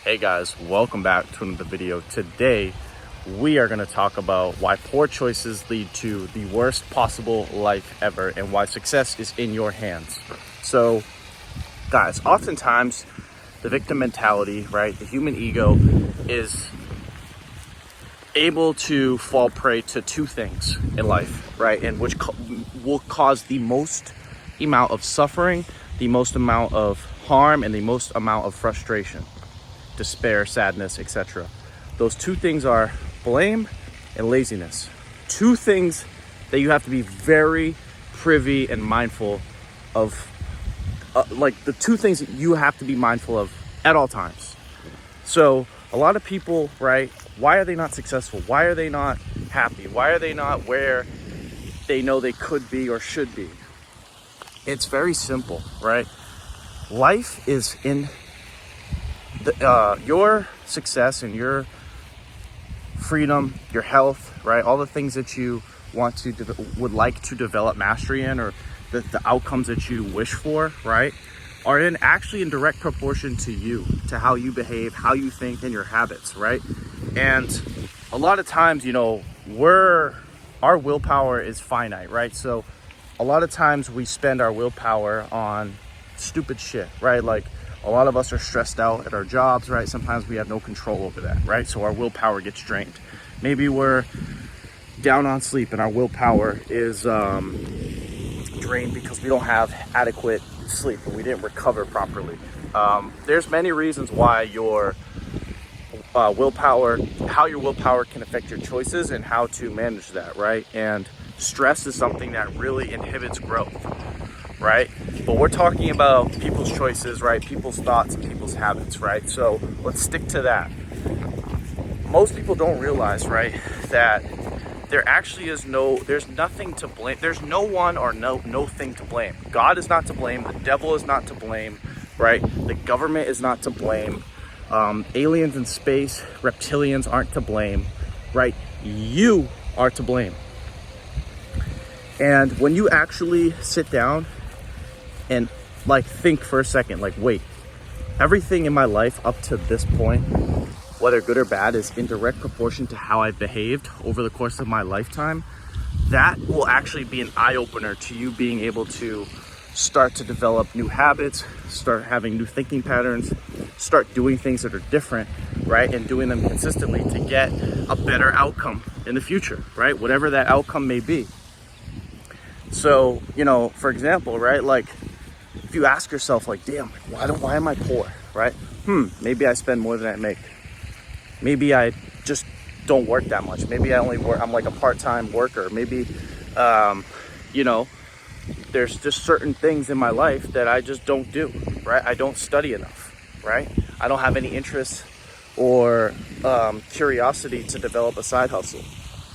Hey guys, welcome back to another video. Today, we are going to talk about why poor choices lead to the worst possible life ever and why success is in your hands. So, guys, oftentimes the victim mentality, right, the human ego is able to fall prey to two things in life, right, and which will cause the most amount of suffering, the most amount of harm, and the most amount of frustration. Despair, sadness, etc. Those two things are blame and laziness. Two things that you have to be very privy and mindful of, like the two things that you have to be mindful of at all times. So a lot of people, right, why are they not successful? Why are they not happy? Why are they not where they know they could be or should be? It's very simple, right? Life is in your success and your freedom, your health, right? All the things that you want to would like to develop mastery in, or the outcomes that you wish for, right, are actually in direct proportion to you, to how you behave, how you think, and your habits, right? And a lot of times, our willpower is finite, right? So a lot of times we spend our willpower on stupid shit, right? Like, a lot of us are stressed out at our jobs, right? Sometimes we have no control over that, right? So our willpower gets drained. Maybe we're down on sleep and our willpower is drained because we don't have adequate sleep and we didn't recover properly. There's many reasons why your willpower, how your willpower can affect your choices and how to manage that, right? And stress is something that really inhibits growth, right? But we're talking about people's choices, right? People's thoughts and people's habits, right? So let's stick to that. Most people don't realize, right, that there actually is there's nothing to blame. There's no one or no thing to blame. God is not to blame. The devil is not to blame, right? The government is not to blame. Aliens in space, reptilians aren't to blame, right? You are to blame. And when you actually sit down and like think for a second, like, wait, everything in my life up to this point, whether good or bad, is in direct proportion to how I've behaved over the course of my lifetime. That will actually be an eye-opener to you being able to start to develop new habits, start having new thinking patterns, start doing things that are different, right? And doing them consistently to get a better outcome in the future, right? Whatever that outcome may be. So, for example, right, like, if you ask yourself, like, damn, why am I poor, right? Maybe I spend more than I make. Maybe I just don't work that much. Maybe I'm like a part-time worker. Maybe, there's just certain things in my life that I just don't do, right? I don't study enough, right? I don't have any interest or curiosity to develop a side hustle,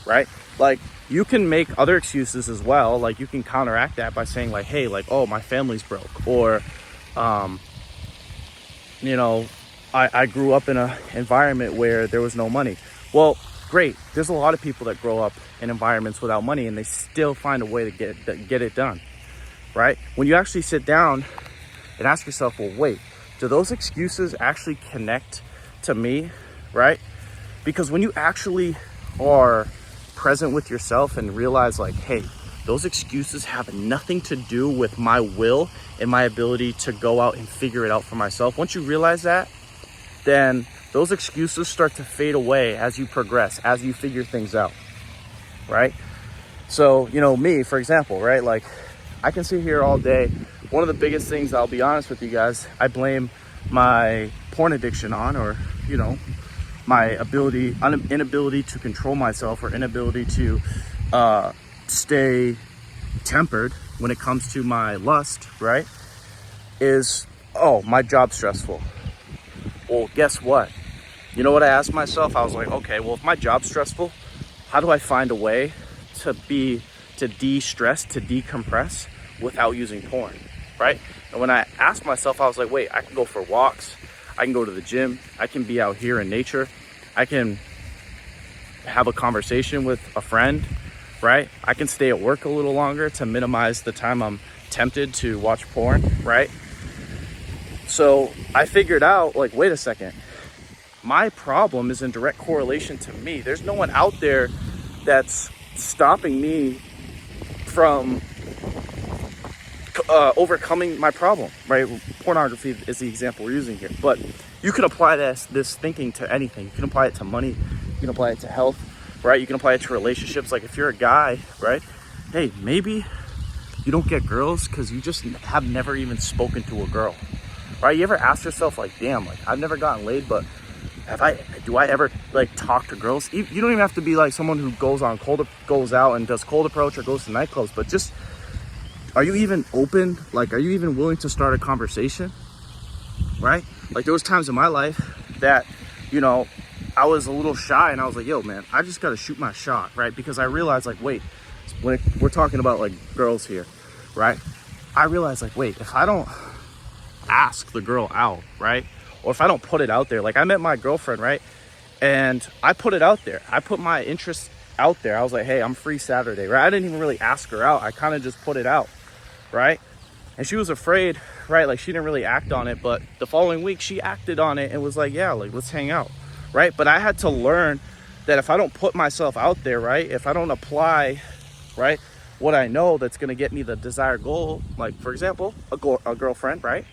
right? Like, you can make other excuses as well. Like, you can counteract that by saying, like, hey, like, oh, my family's broke, or I grew up in an environment where there was no money. Well, great. There's a lot of people that grow up in environments without money and they still find a way to get it done, right? When you actually sit down and ask yourself, well, wait, do those excuses actually connect to me, right? Because when you actually are present with yourself and realize, like, hey, those excuses have nothing to do with my will and my ability to go out and figure it out for myself. Once you realize that, then those excuses start to fade away as you progress, as you figure things out, right? So, me, for example, right? Like, I can sit here all day. One of the biggest things, I'll be honest with you guys, I blame my porn addiction on, or, my inability to control myself, or inability to stay tempered when it comes to my lust, right? Is, oh, my job's stressful. Well, guess what? You know what I asked myself? I was like, okay, well, if my job's stressful, how do I find a way to de-stress, to decompress without using porn, right? And when I asked myself, I was like, wait, I can go for walks. I can go to the gym. I can be out here in nature. I can have a conversation with a friend, right? I can stay at work a little longer to minimize the time I'm tempted to watch porn, right? So I figured out, like, wait a second, my problem is in direct correlation to me. There's no one out there that's stopping me from overcoming my problem, right? Pornography is the example we're using here, but you can apply this thinking to anything. You can apply it to money, you can apply it to health, right? You can apply it to relationships. Like if you're a guy, right? Hey, maybe you don't get girls because you just have never even spoken to a girl, right? You ever ask yourself like, damn, like I've never gotten laid, but do I ever like talk to girls? You don't even have to be like someone who goes out and does cold approach or goes to nightclubs, but just, are you even open? Like, are you even willing to start a conversation, right? Like there was times in my life that, you know, I was a little shy and I was like, yo, man, I just got to shoot my shot, right? Because I realized like, wait, when we're talking about like girls here, right? I realized like, wait, if I don't ask the girl out, right? Or if I don't put it out there, like I met my girlfriend, right? And I put it out there. I put my interest out there. I was like, hey, I'm free Saturday, right? I didn't even really ask her out. I kind of just put it out, right? And she was afraid, right? Like she didn't really act on it, but the following week she acted on it and was like, yeah, like let's hang out, right? But I had to learn that if I don't put myself out there, right? If I don't apply, right, what I know that's going to get me the desired goal, like for example, a girlfriend, right?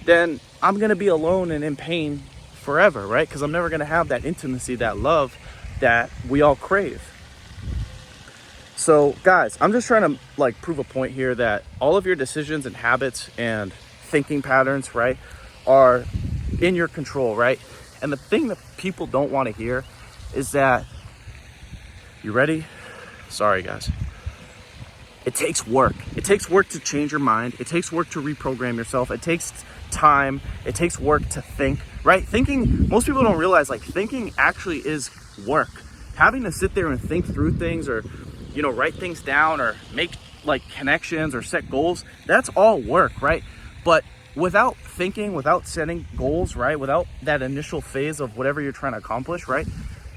Then I'm going to be alone and in pain forever, right? Because I'm never going to have that intimacy, that love that we all crave. So guys, I'm just trying to like prove a point here that all of your decisions and habits and thinking patterns, right, are in your control, right? And the thing that people don't want to hear is that, you ready? Sorry guys. It takes work. It takes work to change your mind. It takes work to reprogram yourself. It takes time. It takes work to think, right? Thinking, most people don't realize like thinking actually is work. Having to sit there and think through things, or, you know, write things down or make like connections or set goals, that's all work, right? But without thinking, without setting goals, right? Without that initial phase of whatever you're trying to accomplish, right?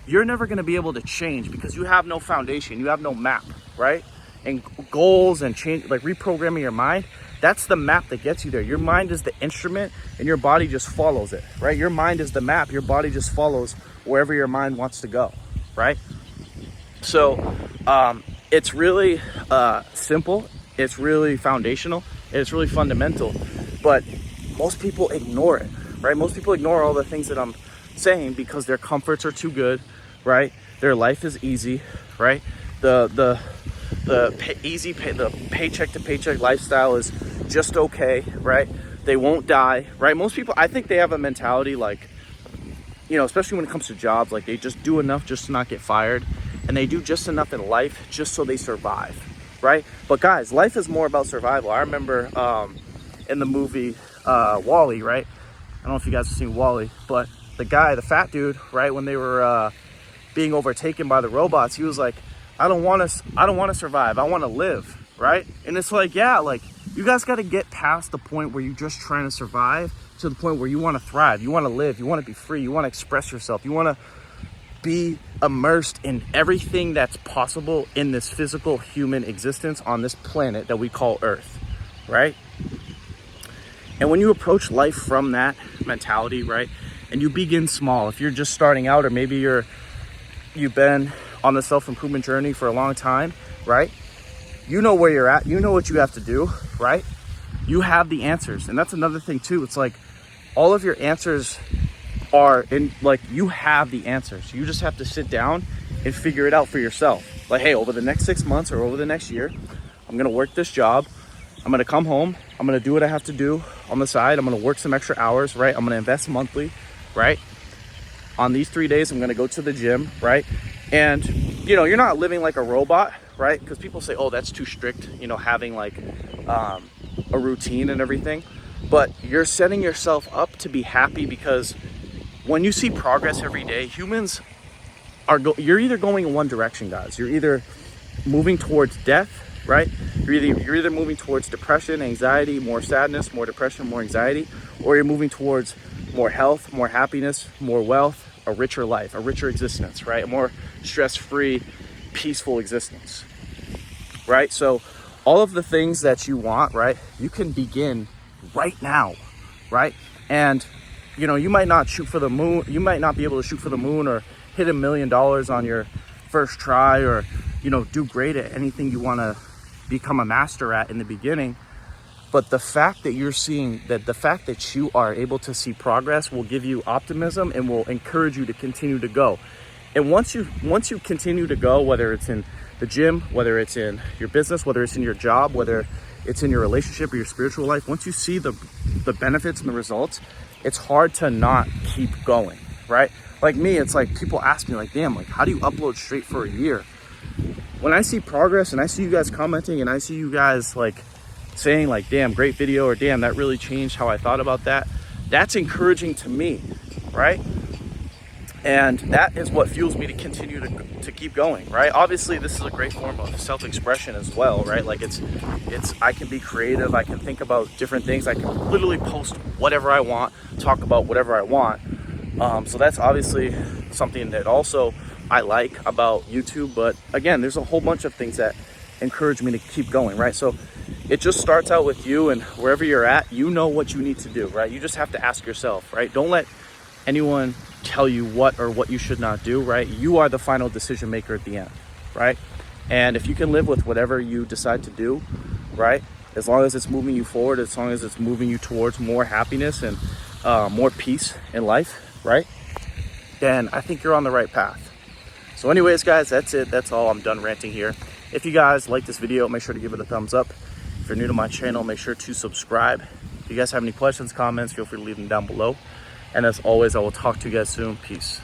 You're never going to be able to change because you have no foundation. You have no map, right? And goals and change, like reprogramming your mind, that's the map that gets you there. Your mind is the instrument and your body just follows it, right? Your mind is the map. Your body just follows wherever your mind wants to go, right? So it's really simple. It's really foundational. And it's really fundamental. But most people ignore it, right? Most people ignore all the things that I'm saying because their comforts are too good, right? Their life is easy, right? The paycheck to paycheck lifestyle is just okay, right? They won't die, right? Most people, I think they have a mentality like, you know, especially when it comes to jobs, like they just do enough just to not get fired, and they do just enough in life just so they survive, right? But guys, life is more about survival. I remember in the movie WALL-E, right? I don't know if you guys have seen WALL-E, but the guy, the fat dude, right, when they were being overtaken by the robots, he was like, I don't want to survive. I want to live, right? And it's like, yeah, like you guys got to get past the point where you're just trying to survive to the point where you want to thrive. You want to live. You want to be free. You want to express yourself. You want to be immersed in everything that's possible in this physical human existence on this planet that we call Earth, right? And when you approach life from that mentality, right, and you begin small, if you're just starting out, or maybe you've been on the self-improvement journey for a long time, right? You know where you're at. You know what you have to do, right? You have the answers. And that's another thing too. It's like all of your answers are in, like, you have the answers. You just have to sit down and figure it out for yourself. Like, hey, over the next 6 months or over the next year, I'm going to work this job. I'm going to come home. I'm going to do what I have to do on the side. I'm going to work some extra hours, right? I'm going to invest monthly, right? On these 3 days, I'm going to go to the gym, right? And, you know, you're not living like a robot, right? Because people say, oh, that's too strict, you know, having like a routine and everything. But you're setting yourself up to be happy, because when you see progress every day, humans you're either going in one direction, guys. You're either moving towards death, right? You're either moving towards depression, anxiety, more sadness, more depression, more anxiety, or you're moving towards more health, more happiness, more wealth, a richer life, a richer existence, right? A more stress-free, peaceful existence, right? So all of the things that you want, right, you can begin right now, right? And you know, you might not shoot for the moon. You might not be able to shoot for the moon or hit $1 million on your first try, or, you know, do great at anything you want to become a master at in the beginning. But the fact that you're seeing that, the fact that you are able to see progress will give you optimism and will encourage you to continue to go. And once you continue to go, whether it's in the gym, whether it's in your business, whether it's in your job, whether it's in your relationship or your spiritual life, once you see the benefits and the results, it's hard to not keep going, right? Like me, it's like people ask me like, damn, like, how do you upload straight for a year? When I see progress and I see you guys commenting and I see you guys like saying like, damn, great video, or damn, that really changed how I thought about that, that's encouraging to me, right? And that is what fuels me to continue to keep going, right? Obviously, this is a great form of self-expression as well, right? Like it's I can be creative, I can think about different things, I can literally post whatever I want, talk about whatever I want. So that's obviously something that also I like about YouTube. But again, there's a whole bunch of things that encourage me to keep going, right? So it just starts out with you, and wherever you're at, you know what you need to do, right? You just have to ask yourself, right? Don't let anyone tell you what you should not do, right? You are the final decision maker at the end, right? And if you can live with whatever you decide to do, right, as long as it's moving you forward, as long as it's moving you towards more happiness and more peace in life, right, then I think you're on the right path. So anyways, guys, that's it. That's all. I'm done ranting here. If you guys like this video, make sure to give it a thumbs up. If you're new to my channel, make sure to subscribe. If you guys have any questions, comments, feel free to leave them down below. And as always, I will talk to you guys soon. Peace.